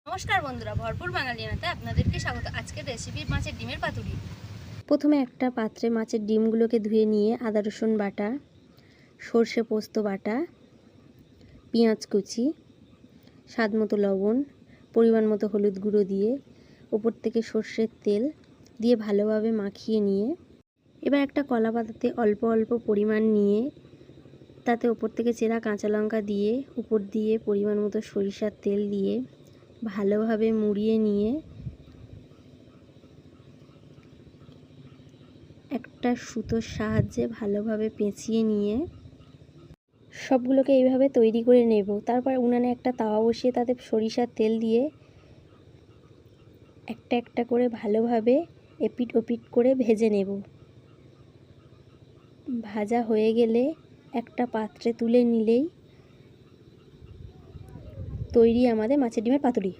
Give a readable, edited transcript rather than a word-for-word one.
নমস্কার বন্ধুরা, ভরপুর বাঙালিয়ানাতে আপনাদেরকে স্বাগত। আজকের রেসিপি মাছের ডিমের পাতুরি। প্রথমে একটা পাত্রে মাছের ডিমগুলোকে ধুয়ে নিয়ে আদা রসুন বাটা, সর্ষে পোস্ত বাটা, পেঁয়াজ কুচি, স্বাদ মতো লবণ, পরিমাণ মতো হলুদ গুঁড়ো দিয়ে ওপর থেকে সর্ষের তেল দিয়ে ভালোভাবে মাখিয়ে নিয়ে এবার একটা কলা পাতাতে অল্প অল্প পরিমাণ নিয়ে তাতে ওপর থেকে চেরা কাঁচা লঙ্কা দিয়ে উপর দিয়ে পরিমাণ মতো সরিষার তেল দিয়ে ভালোভাবে মুড়িয়ে নিয়ে একটা সুতোর সাহায্যে ভালোভাবে পেঁচিয়ে নিয়ে সবগুলোকে এইভাবে তৈরি করে নেব। তারপর উনানে একটা তাওয়া বসিয়ে তাতে সরিষার তেল দিয়ে একটা একটা করে ভালোভাবে এপিট ওপিট করে ভেজে নেব। ভাজা হয়ে গেলে একটা পাত্রে তুলে নিলেই তৈরি আমাদের মাছের ডিমের পাতুরি।